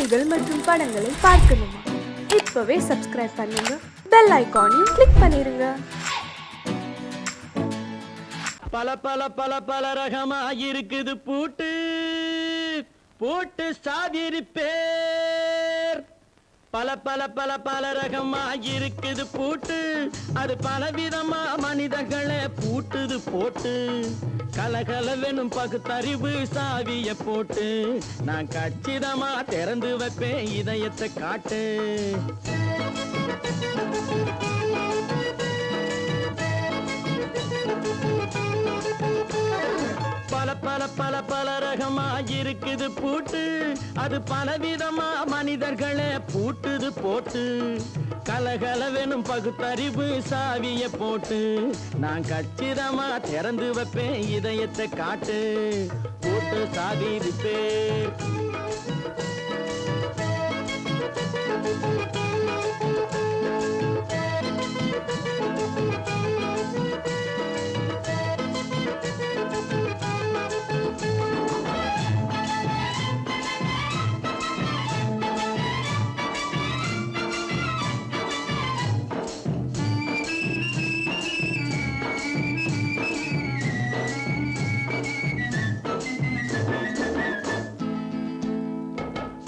செய்திகள் மற்றும் படங்களை பார்க்கணுமா? இப்பவே சப்ஸ்கிரைப் பண்ணுங்க, பெல் ஐகானையும் கிளிக் பண்ணிருங்க. பல பல பல பல ரகமா இருக்குது பூட்டு பூட்டு சாதிரி பேர். பல பல பல பல ரகமா இருக்குது பூட்டு, அது பலவிதமா மனிதர்களை பூட்டுது போட்டு. கலகலவெனும் பகுத்தறிவு சாவிய போட்டு, நான் கச்சிதமா திறந்து வைப்பேன் இதயத்தை காட்டு. பல பல பல பல ரகமா இருக்குது பூட்டு, அது பலவிதமா மனிதர்களை பூட்டுது போட்டு. கலகலவெனும் பகுத்தறிவு சாவிய போட்டு, நான் கச்சிதமா திறந்து வைப்பேன் இதயத்தை காட்டு. பூட்டு சாவி பேர்.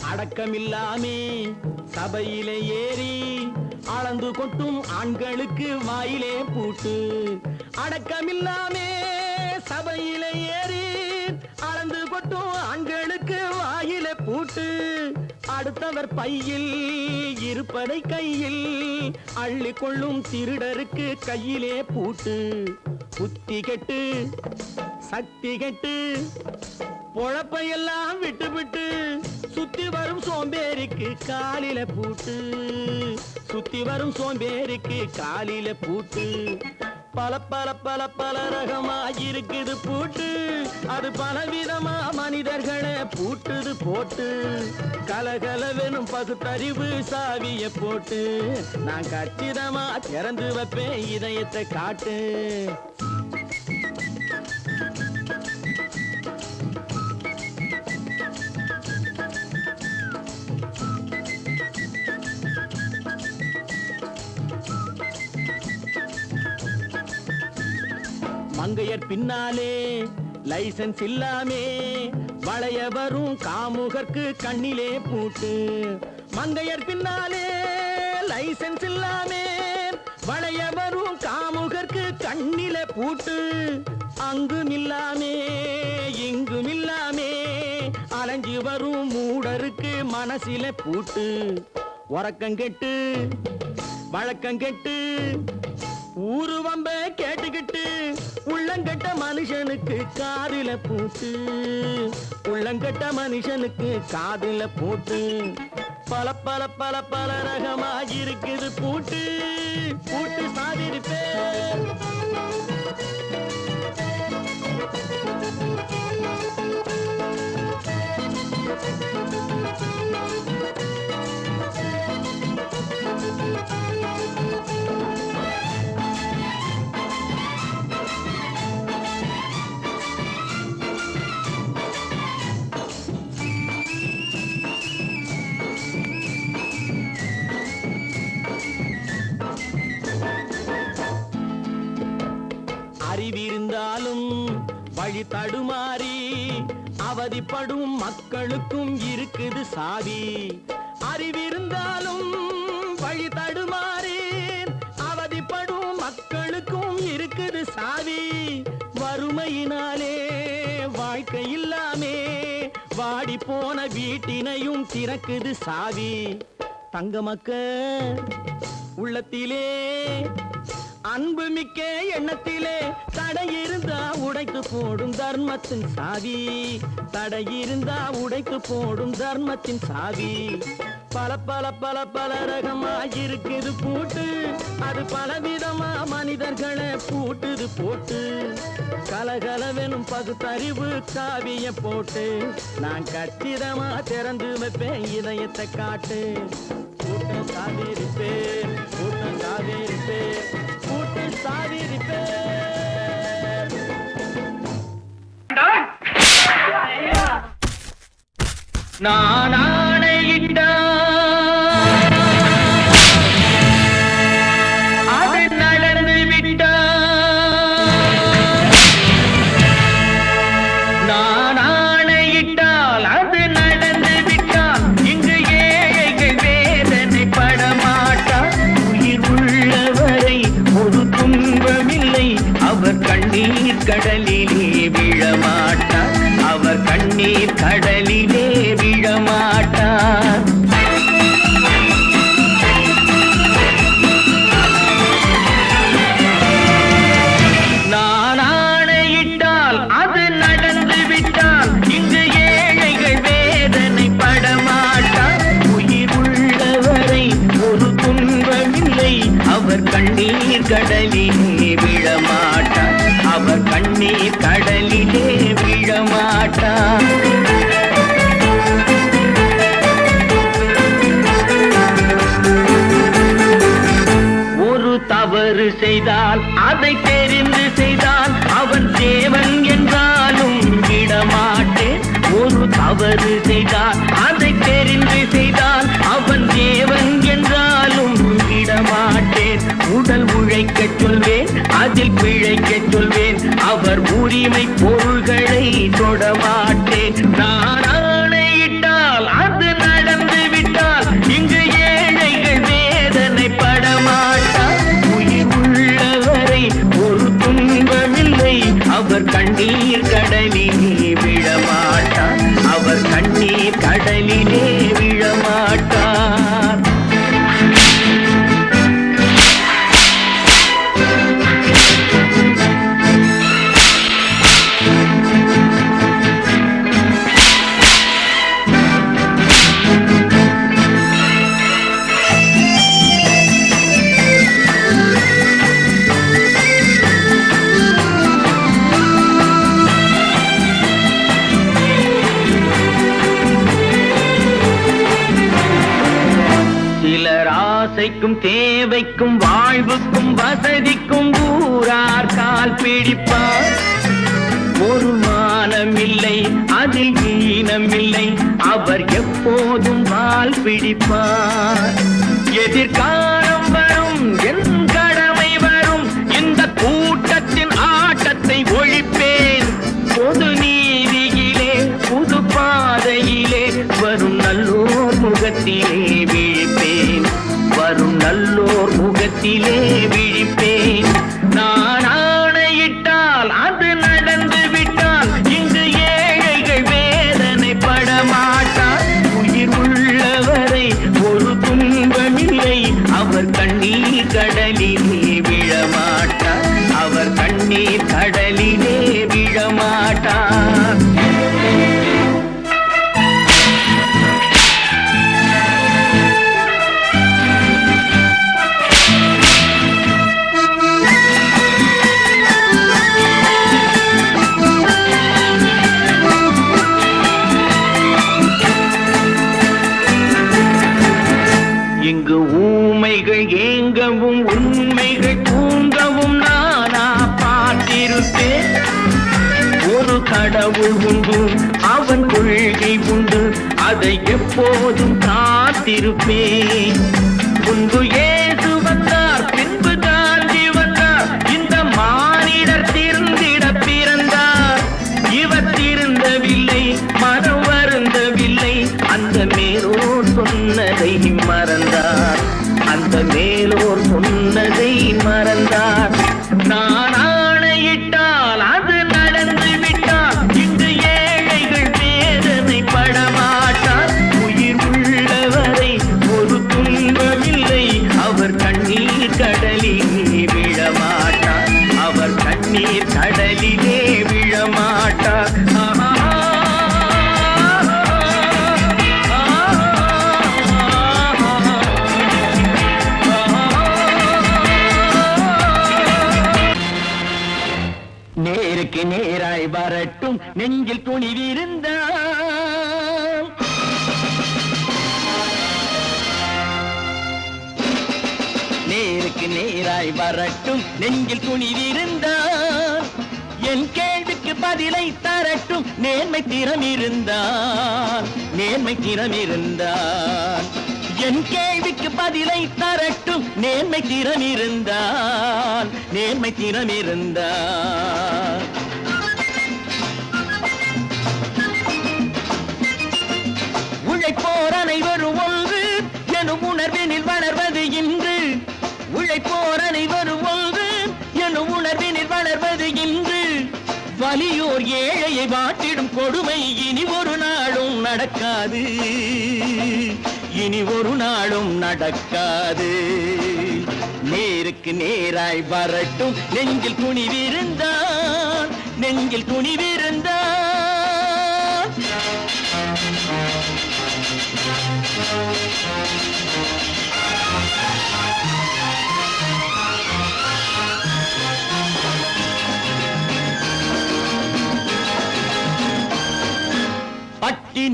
அடக்கமில்லாமே சபையிலே ஏறி அளந்து கொட்டும் ஆண்களுக்கு வாயிலே பூட்டு. அடக்கமில்லாமே சபையிலே ஏறி அளந்து கொட்டும் ஆண்களுக்கு வாயிலே பூட்டு. அடுத்தவர் பையில் இருப்பதை கையில் அள்ளி கொள்ளும் திருடருக்கு கையிலே பூட்டு. புத்தி கெட்டு சக்தி கெட்டு பொழப்பையெல்லாம் விட்டு விட்டு சுத்தி வரும் சோம்பேறிக்கு காலில பூட்டு. சுத்தி வரும் சோம்பேறிக்கு காலில பூட்டு. பல பல பல பல ரகமா இருக்குது பூட்டு, அது பலவிதமா மனிதர்களை பூட்டுது போட்டு. கலகலவெனும் பகுத்தறிவு சாவிய போட்டு, நான் கச்சிதமா திறந்து வைப்பேன் இதயத்தை காட்டு. மங்கையர் பின்னாலே லைசன்ஸ் இல்லாமே வளைய வரும் காமுகர்க்கு கண்ணிலே பூட்டு. மங்கையர் பின்னாலே லைசன்ஸ் இல்லாமே வளைய வரும் காமுகர்க்கு கண்ணிலே பூட்டு. அங்கும் இல்லாமே இங்கும் இல்லாமே அலைஞ்சு வரும் மூடருக்கு மனசிலே பூட்டு. உறக்கங்கெட்டு வழக்கங்கெட்டு ஊரு வம்ப கேட்டுக்கிட்டு உள்ளங்கட்ட மனுஷனுக்கு காதில பூட்டு. உள்ளங்கட்ட மனுஷனுக்கு காதில பூட்டு. பல பல பல பல ரகமா இருக்குது பூட்டு பூட்டு சாதிரி பேர். அறிவிருந்தாலும் வழி தடுமாறி அவதிப்படும் மக்களுக்கும் இருக்குது சாவி. அறிவிருந்தாலும் வழி தடுமாறி அவதிப்படும் மக்களுக்கும் இருக்குது சாவி. வறுமையினாலே வாழ்க்கை இல்லாமே வாடி போன வீட்டினையும் திறக்குது சாவி. தங்க மக்க உள்ளத்திலே அன்பு மிக்க எண்ணத்திலே தடை இருந்தா உடைத்து போடும் தர்மத்தின் சாவி. தடை இருந்தா உடைத்து போடும் தர்மத்தின் சாவி. பல பல பல பல ரகமா இருக்குது பூட்டு, அது பலவிதமா மனிதர்களை பூட்டுது போட்டு. கலகலவெனும் பகுத்தறிவு சாவிய போட்டு, நான் கச்சிதமா திறந்து வைப்பேன் இதயத்தை காட்டு. பூட்டு சாவிரி பேர், பூட்டு சாவிரி பேர், பூட்டு சாவிரி பேர். நான் ஆணையிட்ட கடலிலே விழமாட்டார், அவர் கண்ணீர் கடலிலே விழமாட்டார். ஒரு தவறு செய்தால் அதை தெரிந்து செய்தால் அவன் தேவன் என்றாலும் விடமாட்டேன். ஒரு தவறு செய்தால் அதை தெரிந்து செய்தால் அவன் தேவன் என்றாலும் விடமாட்டேன். உடல் உழைக்கச் சொல்வேன், அதில் பிழைக்கச் சொல்வேன், அவர் உரிமை பொருள்களை தொடமாட்டேன். நான் ஆணையிட்டால் அது நடந்து விட்டால் இங்கு ஏழைகள் வேதனை படமாட்டார். உயிர் உள்ளவரை ஒரு துன்பமில்லை, அவர் கண்ணீர் கடலிலே விழமாட்டார், அவர் கண்ணீர் கடலிலே விழமாட்டார். சிலர் ஆசைக்கும் தேவைக்கும் வாழ்வுக்கும் வசதிக்கும் ஊரார் கால் பிடிப்பார். ஒரு மானமில்லை, அதில் ஈனமில்லை, அவர் எப்போதும் வால் பிடிப்பார். எதிர்காலம் வரும், என் கடமை வரும், இந்த கூட்டத்தின் ஆட்டத்தை ஒழிப்பேன். பொது நீதியிலே புது பாதையிலே வரும் நல்லோர் முகத்திலே விழிப்பேன், வரும் நல்லோர் முகத்திலே விழிப்பேன். நான் ஆணையிட்டால் அது நடந்து விட்டால் இங்கு ஏழைகள் வேதனை படமாட்டார். உயிர் உள்ளவரை ஒரு துன்பமில்லை, அவர் கண்ணீர் கடலிலே விழமாட்டார், அவர் கண்ணீர் கடலிலே விழமாட்டார். இங்கு ஊமைகள் ஏங்கவும் உண்மைகள் தூங்கவும் நானா பார்த்திருப்பேன். ஒரு கடவுள் உண்டு, அவன் கொள்கை உண்டு, அதை எப்போதும் காத்திருப்பேன். முன்பு இயேசு வந்தார், பின்பு காந்தி வந்தார், இந்த மானிடர் திருந்திட பிறந்தார். இவர் திருந்தவில்லை, மனம் வருந்தவில்லை, அந்த மேலோர் சொன்னதை மறந்தார், அந்த மேலோர் சொன்னதை மறந்தார். நான் ஆணையிட்டால் அது நடந்து விட்டால் இங்கு ஏழைகள் வேதனை படமாட்டார். உயிர் உள்ளவரை ஒரு துன்பமில்லை, அவர் கண்ணீர் கடலிலே விழமாட்டார், அவர் கண்ணீர் கடலிலே விழமாட்டார். நேருக்கு நேராய் வரட்டும் நெஞ்சில் துணிவிருந்தால், நேருக்கு நேராய் வரட்டும் நெஞ்சில் துணிவிருந்தால், என் கேள்விக்கு பதிலை தரட்டும் நேர்மை திறம் இருந்தால், நேர்மை திறம் இருந்தால். என் கேள்விக்கு பதிலை தரட்டும் நேர்மை திறம் இருந்தால், நேர்மை திறம் இருந்தால். உழைப்போர் அனைவரும் ஒன்று எனும் உணர்வினில் வளர்வது இன்று, உழைப்போர் அனைவரும் ஒன்று எனும் உணர்வினில் வளர்வது இன்று. வலியோர் ஏழையை வாட்டிடும் கொடுமை இனி ஒரு நாளும் நடக்காது, இனி ஒரு நாளும் நடக்காது. நேருக்கு நேராய் வரட்டும் நெஞ்சில் துணிவிருந்தால், நெஞ்சில் துணிவிருந்தால்.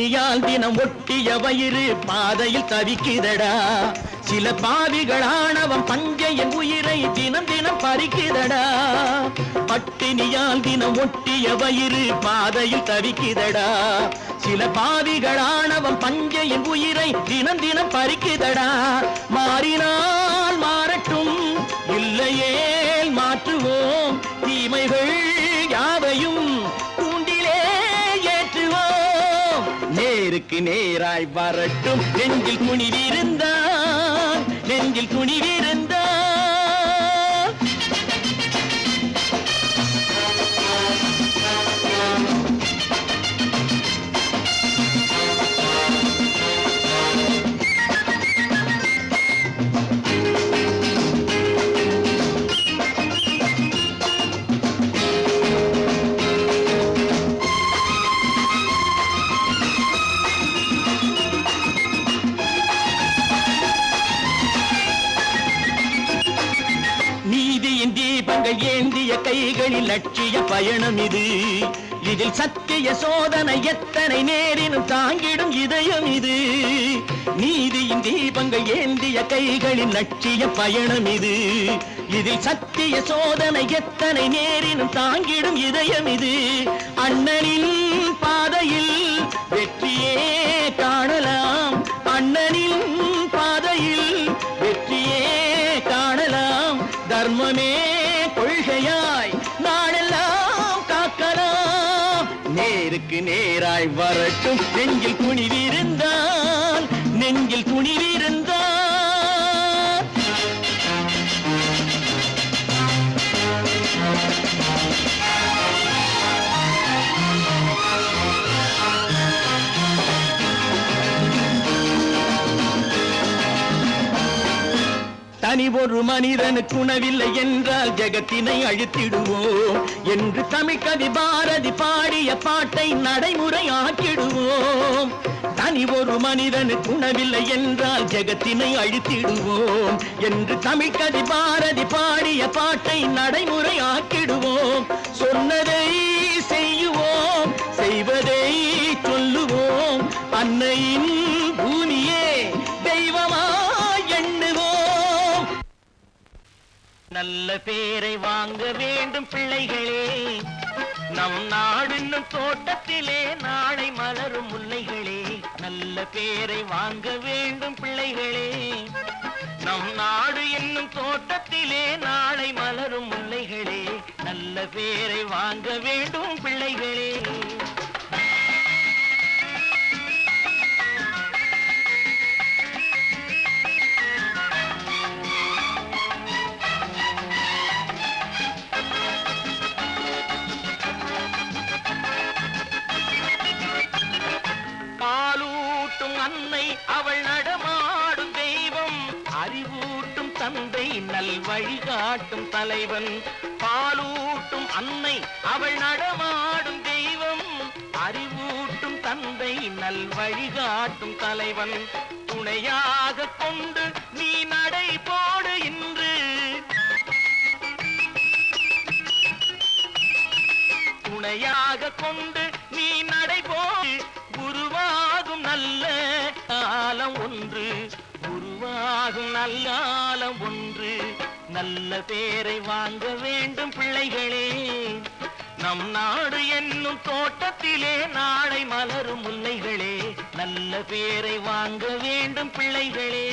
பட்டினியால் தினம் ஒட்டிய வயிறு பாதையில் தவிக்குதடா. சில பாவிகளானவன் பஞ்சையின் உயிரை தினம் தினம் பறிக்குதடா. பட்டினியால் தினம் ஒட்டிய வயிறு பாதையில் தவிக்குதடா. சில பாவிகளானவன் பஞ்சையின் உயிரை தினம் தினம் பறிக்குதடா. மாறினால் மாறட்டும், இல்லையே மாற்றுவோம், தீமைகள் யாவையும் கூண்டிலே ஏற்றுவோம். நேருக்கு நேராய் வரட்டும், நெஞ்சில் துணிவிருந்தான், நெஞ்சில் துணிவிருந்தான். தீபங்கள் ஏந்திய கைகளில் லட்சிய பயணம் இது. இதில் சத்திய சோதனை எத்தனை நேரினும் தாங்கிடும் இதயம் இது. நீதியின் தீபங்கள் ஏந்திய கைகளில் லட்சிய பயணம் இது. இதில் சத்திய சோதனை எத்தனை நேரினும் தாங்கிடும் இதயம் இது. அண்ணனின் பாதையில் வெற்றியே காணலாம், அண்ணனின் பாதையில் வெற்றியே காணலாம். தர்மமே கொள்கையாய் நாளெல்லாம் காக்கலாம். நேருக்கு நேராய் வரட்டும், நெஞ்சில் துணிவிருந்தான், நெஞ்சில் துணிவிருந்தான். தனி ஒரு மனிதனுக்கு உணவில்லை என்றால் ஜெகத்தினை அழித்திடுவோம் என்று தமிழ்கவி பாரதி பாடிய பாட்டை நடைமுறையாக்கிடுவோம். தனி ஒரு மனிதனுக்கு உணவில்லை என்றால் ஜெகத்தினை அழித்திடுவோம் என்று தமிழ்கவி பாரதி பாடிய பாட்டை நடைமுறையாக்கிடுவோம். சொன்னதை செய்யுவோம், செய்வதை சொல்லுவோம், அன்னையின் பூமியே தெய்வமா எண்ணுவோம். நல்ல பேரை வாங்க வேண்டும் பிள்ளைகளே, நம் நாடு என்னும் தோட்டத்திலே நாளை மலரும் முல்லைகளே. நல்ல பேரை வாங்க வேண்டும் பிள்ளைகளே, நம் நாடு என்னும் தோட்டத்திலே நாளை மலரும் முல்லைகளே. நல்ல பேரை வாங்க வேண்டும் பிள்ளைகளே. அன்னை அவள் நடமாடும் தெய்வம், அறிவூட்டும் தந்தை நல் வழிகாட்டும் தலைவன். பாலூட்டும் அன்னை அவள் நடமாடும் தெய்வம், அறிவூட்டும் தந்தை நல் வழிகாட்டும் தலைவன். துணையாக கொண்டு நீ நடை போடு இன்று, துணையாக கொண்டு நீ நடை போடு. உருவாகும் நல்ல காலம் ஒன்று, உருவாகும் நல்ல காலம் ஒன்று. நல்ல பேரை வாங்க வேண்டும் பிள்ளைகளே, நம் நாடு என்னும் தோட்டத்திலே நாளை மலரும் முல்லைகளே. நல்ல பேரை வாங்க வேண்டும் பிள்ளைகளே.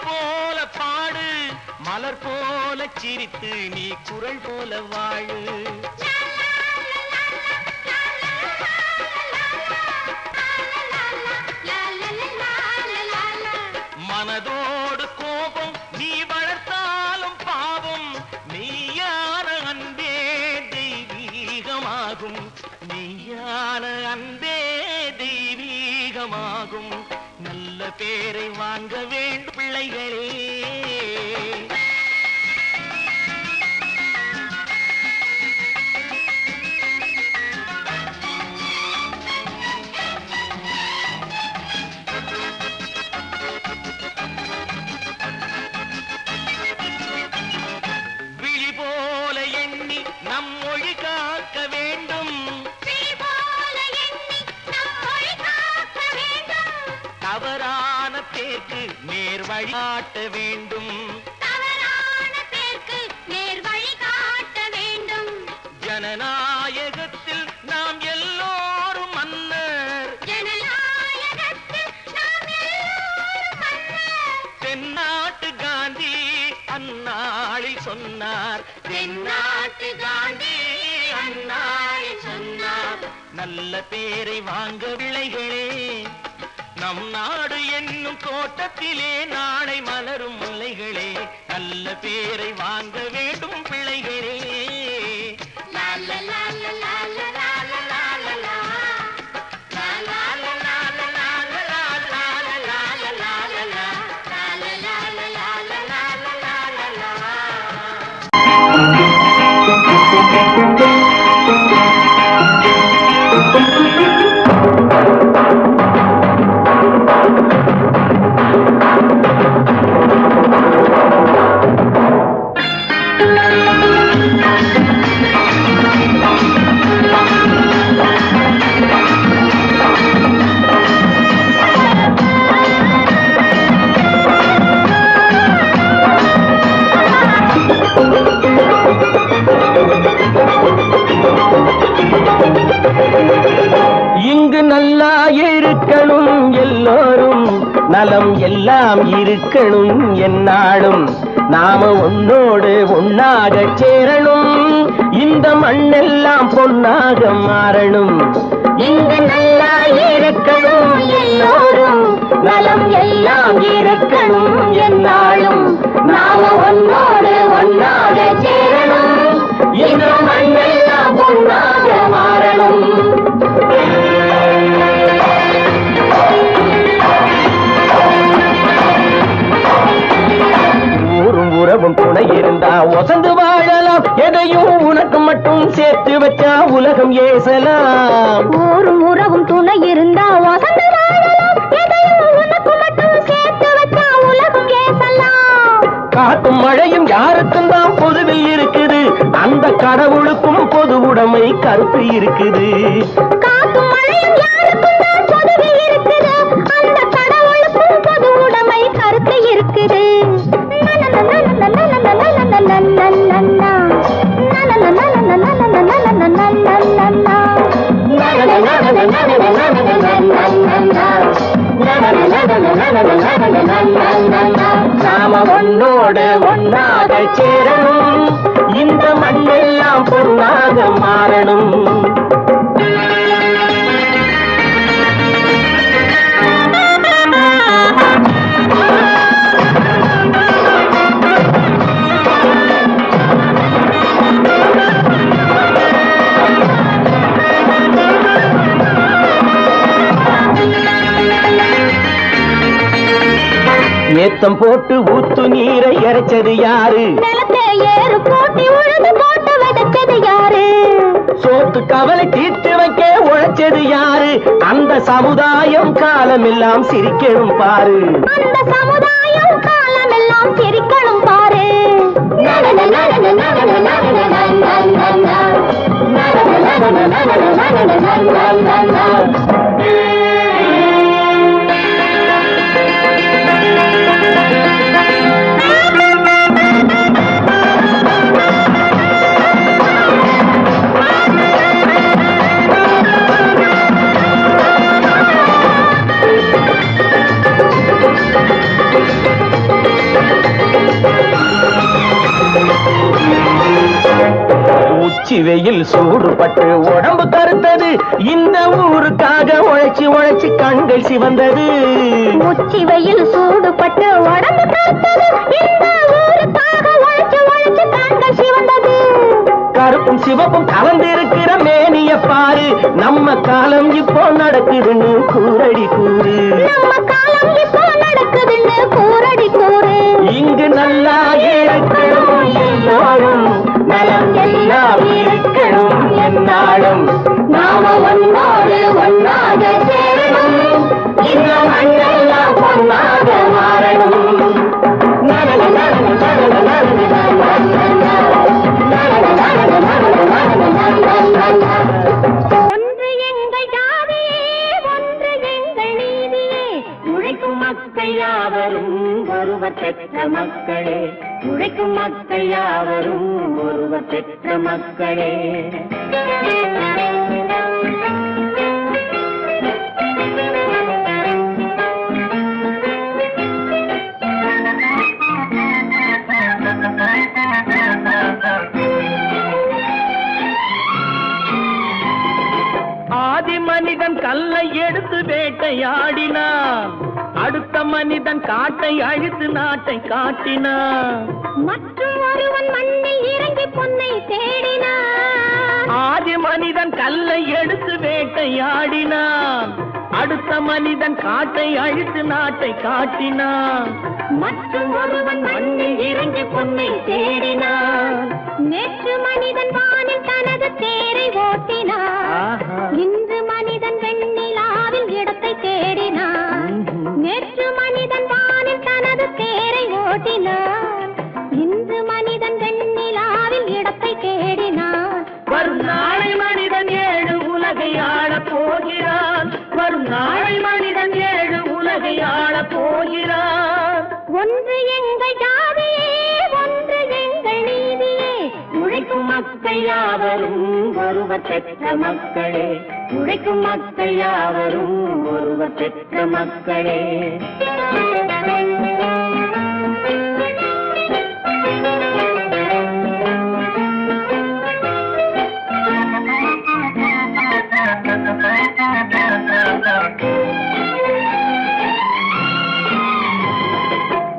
போல பாடு, மலர் போல சிரித்து நீ குரல் போல வாழு. மனதோடு கோபம் நீ வளர்த்தாலும் பாவம், மெய்யான அன்பே தெய்வீகமாகும், மெய்யான அன்பே தெய்வீகமாகும். நல்ல பேரை வாங்க வேண்டும் பிள்ளைகளே. நம் மொழி காக்க வேண்டும். தவறான பேருக்கு நேர் வழி காட்ட வேண்டும். ஜனநாயகத்தில் நாம் எல்லோரும் மன்னர். தென்னாட்டு காந்தி அந்நாளில் சொன்னார். தென்னாட்டு காந்தி அந்நாளில் சொன்னார். நல்ல பேரை வாங்க விளைகளே, நம் நாடு என்னும் தோட்டத்திலே நாளை மலரும் முல்லைகளே. நல்ல பேரை வாங்க வேண்டும் பிள்ளைகளே. இங்கு நல்லா இருக்கணும் எல்லோரும், நலம் எல்லாம் இருக்கணும் என்னாலும். நாம ஒன்னோடு ஒன்னாக சேரணும், இந்த மண்ணெல்லாம் பொன்னாக மாறணும். இங்கு நல்லா இருக்கணும் எல்லோரும், நலம் எல்லாம் இருக்கணும் என்னாலும். நாம ஒன்னோடு ஒன்னாக சேரணும், இந்த மண்ணெல்லாம் பொன்னாக மாறணும். ஊரும் உறவும் துணை இருந்தா ஒசந்து வாழலாம், எதையும் உனக்கு மட்டும் சேர்த்து வச்சா உலகம் ஏசலாம். ஊரும் உறவும் துணை இருந்தா ஒசந்து வாழலாம், எதையும் உனக்கு மட்டும் சேர்த்து வச்சா உலகம் ஏசலாம். காத்தும் மழையும் யாருக்கும் தான் பொதுவில் இருக்குது, அந்த கடவுளுக்கும் பொது உடைமை கருத்து இருக்குது. காத்தும் மழையும் யாருக்கும் தான் பொதுவில் இருக்குது, அந்த கடவுளுக்கும் பொது உடைமை கருத்து இருக்குது. நாம ஒன்னோடு ஒன்னாக சேரணும், இந்த மண்ணெல்லாம் பொன்னாக மாறணும். ஏத்தம் போட்டு ஊத்து நீரை இறைச்சது யாரு? நிலத்தை ஏறு போட்டி உழுது போட்டு விதைச்சது யாரு? சோத்து கவலை தீர்த்து வைக்க உழைச்சது யாரு? அந்த சமுதாயம் காலமெல்லாம் சிரிக்கணும் பாரு. அந்த சமுதாயம் காலமெல்லாம் சிரிக்கணும் பாரு. உச்சி வெயில் சூடுபட்டு உடம்பு கருத்தது, இந்த ஊருக்காக உழைச்சி உழைச்சி கண்கள் சிவந்தது. உச்சி வெயில் சூடுபட்டு உடம்பு கருத்தது, இந்த ஊருக்காக உழைச்சி உழைச்சி கண்கள் சிவந்தது. கருப்பும் சிவப்பும் கலந்திருக்கிற மேனிய பாரு, நம்ம காலம் இப்போ நடக்குதுன்னு கூரடி கூறு. நம்ம காலம் இப்போ நடக்குதுன்னு கூரடி கூறு. இங்கு நல்லா இருக்கணும் எல்லோரும், நலம் எல்லாம் இருக்கணும் என்னாலும். நாம ஒன்னோடு ஒன்னாக சேரணும், இந்த மண்ணெல்லாம் பொன்னாக மாறணும். ஒருவர் பெற்ற மக்களே, உழைக்கும் மக்கள் யாவரும் ஒருவர் பெற்ற மக்களே. ஆதி மனிதன் கல்லை எடுத்து வேட்டையாடினான், அடுத்த மனிதன் காட்டை அழித்து நாட்டை காட்டினான். மற்றும் ஒருவன் மண்ணில் இறங்கி பொன்னை தேடினான். ஆதி மனிதன் கல்லை எடுத்து வேட்டையாடினான், அடுத்த மனிதன் காட்டை அழித்து நாட்டை காட்டினான். மற்றும் ஒருவன் மண்ணில் இறங்கி பொன்னை தேடினான். நேற்று மனிதன் வானில் தனது தேரை ஓட்டினான், இன்று மனிதன் வெண்ணிலாவில் இடத்தை தேடினான். நேற்று மனிதன் வானில் தனது தேரை ஓட்டினான், இன்று மனிதன் வெண்ணிலாவில் இடத்தை தேடினான். வரும் நாளை மனிதன் 7 உலகை ஆளப் போகிறான், வரும் நாளை மனிதன் 7 உலகை ஆளப் போகிறான். ஒன்று எங்கள் ஜாதியே, ஒன்று எங்கள் நீதியே, உழைக்கும் மக்கள் யாவரும் ஒருவர் பெற்ற மக்களே, உழைக்கும் மக்கள் யாவரும் ஒருவர் பெற்ற மக்களே.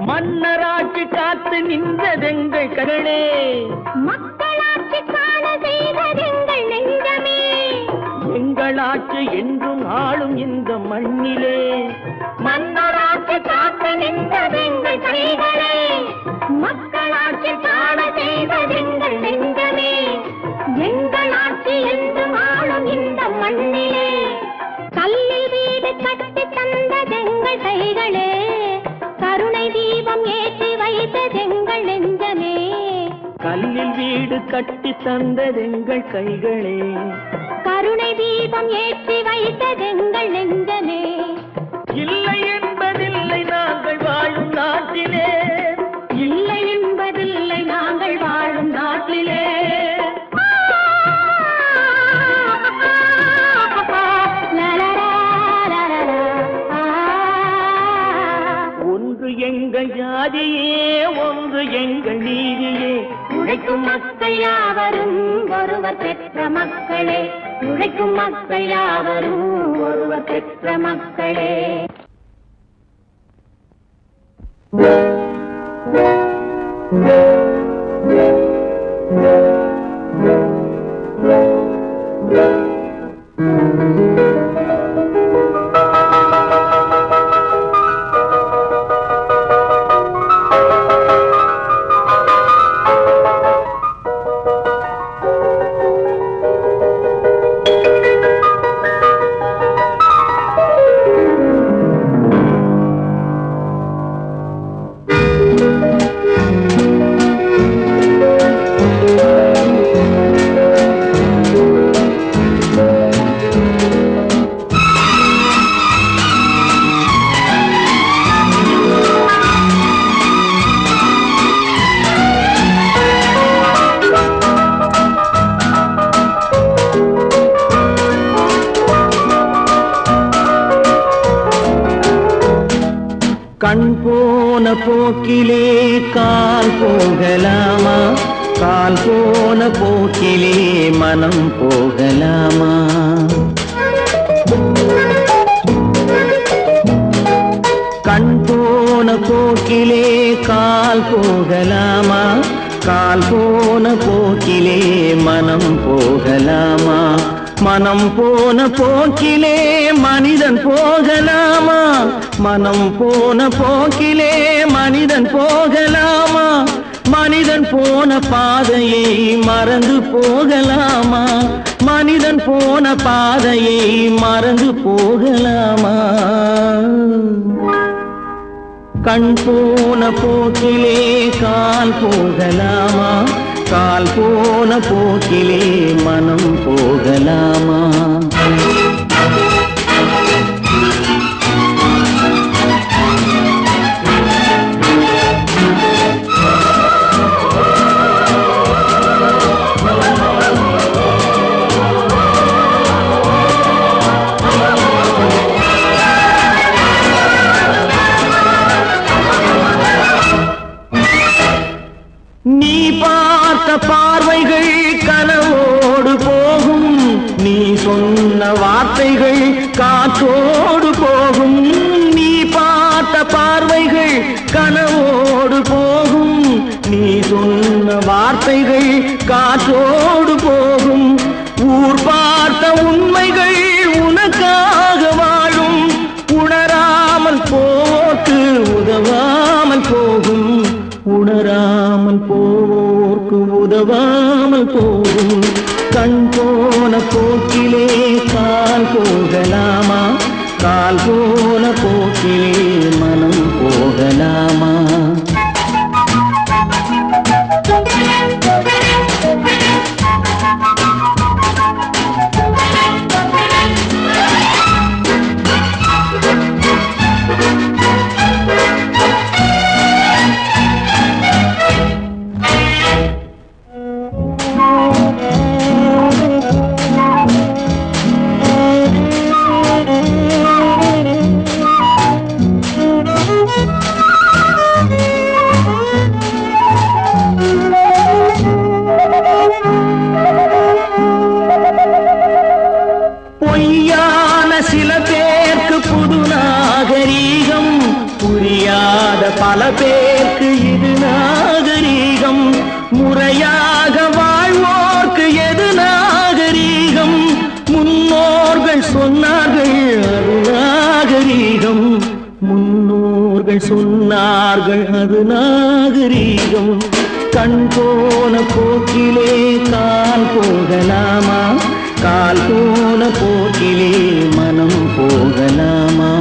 மன்னராட்சி காத்து நின்றதெங்கள் கரளே, மக்களாட்சி காண செய்வதெங்கள் நெஞ்சமே, எங்களாட்சி என்றும் ஆளும் இந்த மண்ணிலே. மன்னராட்சி காத்து நின்றதெங்கள் கைகளே, மக்களாட்சி காண செய்வதெங்கள் நெஞ்சமே, எங்களாட்சி என்றும் ஆளும் இந்த மண்ணிலே. கல்லில் வீடு கட்டி தந்ததெங்கள் கைகளே, கருணை தீபம் ஏற்றி வைத்ததெங்கள் நெஞ்சமே. கல்லில் வீடு கட்டி தந்ததெங்கள் கைகளே, கருணை தீபம் ஏற்றி வைத்ததெங்கள் நெஞ்சமே. இல்லை என்பதில்லை நாங்கள் வாழும் நாட்டிலே, இல்லை என்பதில்லை நாங்கள் வாழும் நாட்டிலே. ஒன்று எங்கள் ஜாதியே, ஒன்று எங்கள் நீதியே, உழைக்கும் மக்கள் யாவரும் ஒருவர் பெற்ற மக்களே, உழைக்கும் மக்கள் யாவரும் ஒருவர் பெற்ற மக்களே. கண் போன போக்கிலே கால் போகலாமா, கால் போன போக்கிலே மனம் போகலாமா. கண் போன போக்கிலே கால் போகலாமா, கால் போன போக்கிலே மனம் போகலாமா. மனம் போன போக்கிலே மனிதன் போகலாமா, மனம் போன போக்கிலே மனிதன் போகலாமா. மனிதன் போன பாதையை மறந்து போகலாமா, மனிதன் போன பாதையை மறந்து போகலாமா. கண் போன போக்கிலே கால் போகலாமா, கால் போன போக்கிலே மனம் போகலாமா. வார்த்தைகள் காற்றோடு போகும், நீ பார்த்த பார்வைகள் கனவோடு போகும், நீ சொன்ன வார்த்தைகள் காற்றோடு போகும், ஊர் பார்த்த உண்மைகள் உனக்காக வாழும், உணராமல் போக்கு உதவாமல் போகும், உணராமல் போக்கு உதவாமல் போகும். கண் போன போக்கிலே கால் போகலாமா, கால் போன போக்கிலே மனம் போகலாமா? பொய்யான சில பேருக்கு புது நாகரீகம், புரியாத பல பேருக்கு இது நாகரீகம், முறையாக வாழ்வோர்க்கு எது நாகரீகம், முன்னோர்கள் சொன்னார்கள் அது நாகரீகம், முன்னோர்கள் சொன்னார்கள் அது நாகரீகம். கண் போன போக்கிலே கால் போகலாமா, கால் போன போக்கிலே மனம் போகலாமா?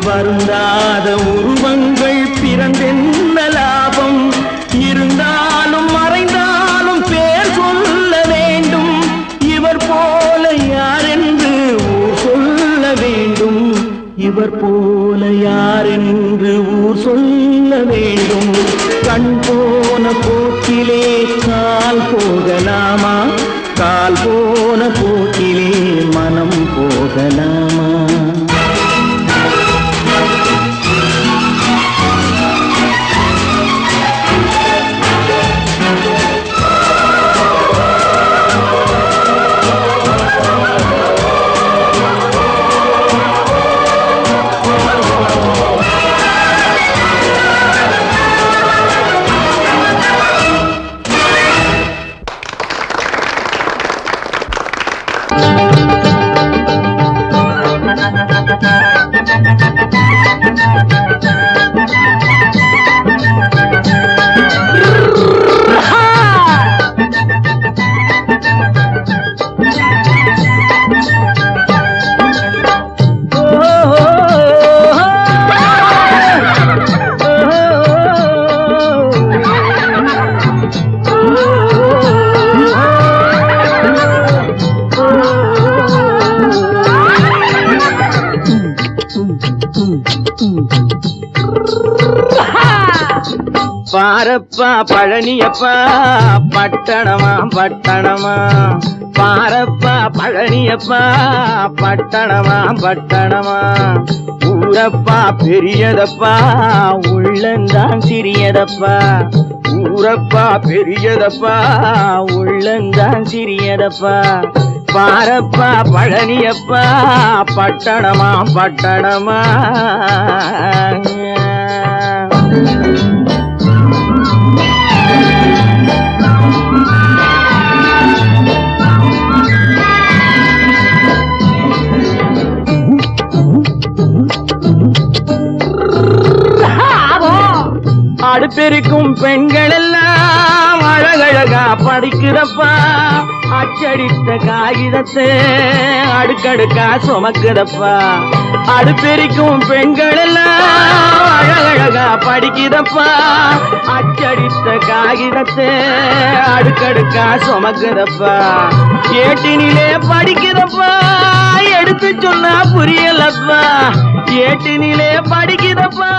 வருந்தாத உருவங்கள் பிறந்தென்ன லாபம், இருந்தாலும் மறைந்தாலும் பேர் சொல்ல வேண்டும், இவர் போல யாரென்று ஊர் சொல்ல வேண்டும், இவர் போல யாரென்று ஊர் சொல்ல வேண்டும். கண் போன போக்கிலே கால் போகலாமா, கால் போன போக்கிலே மனம் போகலாமா? பாரப்பா பழனியப்பா பட்டணமா பட்டணமா, பாரப்பா பழனியப்பா பட்டணமா பட்டணமா, ஊரப்பா பெரியதப்பா உள்ளந்தான் சிறியதப்பா, ஊரப்பா பெரியதப்பா உள்ளந்தான் சிறியதப்பா, பாரப்பா பழனியப்பா பட்டணமா பட்டணமா. அடுப்பெருக்கும் பெண்கள் எல்லாம் அழகழகா படிக்கிறப்பா அச்சடித்த காகிதத்தை அடுக்கடுக்கா சுமக்குதப்பா அடுப்பெரிக்கும் பெண்கள் எல்லாம் அழகழகா படிக்கிறப்பா அச்சடித்த காகிதத்தை அடுக்கடுக்கா சுமக்குதப்பா ஏட்டினிலே படிக்கிறப்பா எடுத்து சொன்னா புரியலப்பா ஏட்டினிலே படிக்கிறப்பா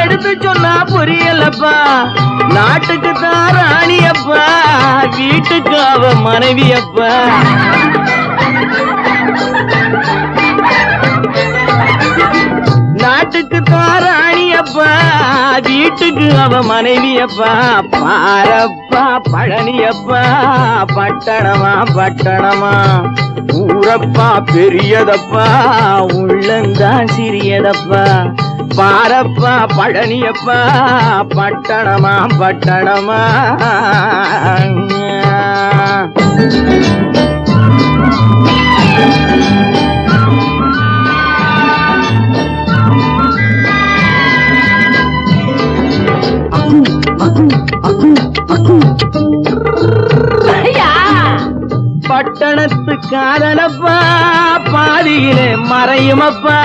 எடுத்து சொன்னா புரியலப்பா நாட்டுக்கு தான் ராணியப்பா வீட்டுக்கு அவ மனைவியப்பா நாட்டுக்கு தான் ராணியப்பா வீட்டுக்கு அவ மனைவியப்பா பாரப்பா பழனியப்பா பட்டணமா பட்டணமா ஊரப்பா பெரியதப்பா உள்ளந்தான் சிறியதப்பா பாரப்பா பழனியப்பா பட்டணமா பட்டணமா பட்டணத்து காதலப்பா பாதியிலே மறையுமப்பா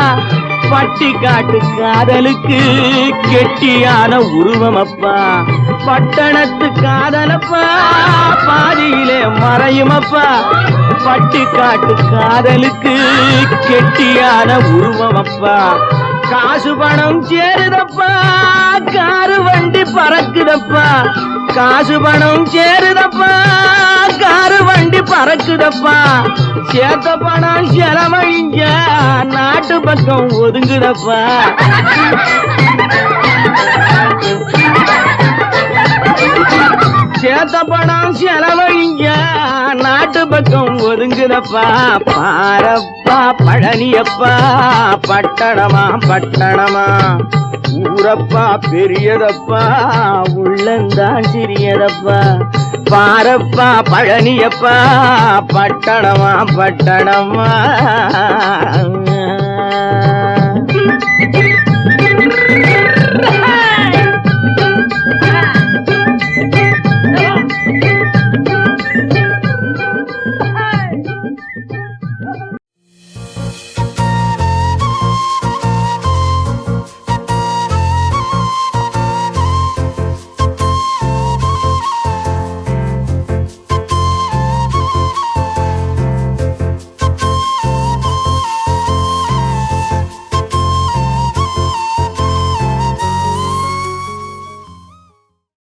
பட்டி காட்டு காதலுக்கு கெட்டியான உருவமப்பா பட்டணத்து காதலப்பா பாதியிலே மறையுமப்பா பட்டி காட்டு காதலுக்கு கெட்டியான உருவமப்பா காசு பணம் சேருதப்பா காரு வண்டி பறக்குதப்பா காசு பணம் சேருதப்பா காரு வண்டி பறக்குதப்பா சேத்த பணம் செலவழிஞ்ச நாட்டு பக்கம் ஒதுங்குதப்பா சேத்த பணம் செலவழிஞ்ச நாட்டு பக்கம் ஒதுங்குதப்பா பாரப்பா பழனியப்பா பட்டணமா பட்டணமா ஊரப்பா பெரியதப்பா உள்ளந்தான் சிறியதப்பா பாரப்பா பழனியப்பா பட்டணமா பட்டணமா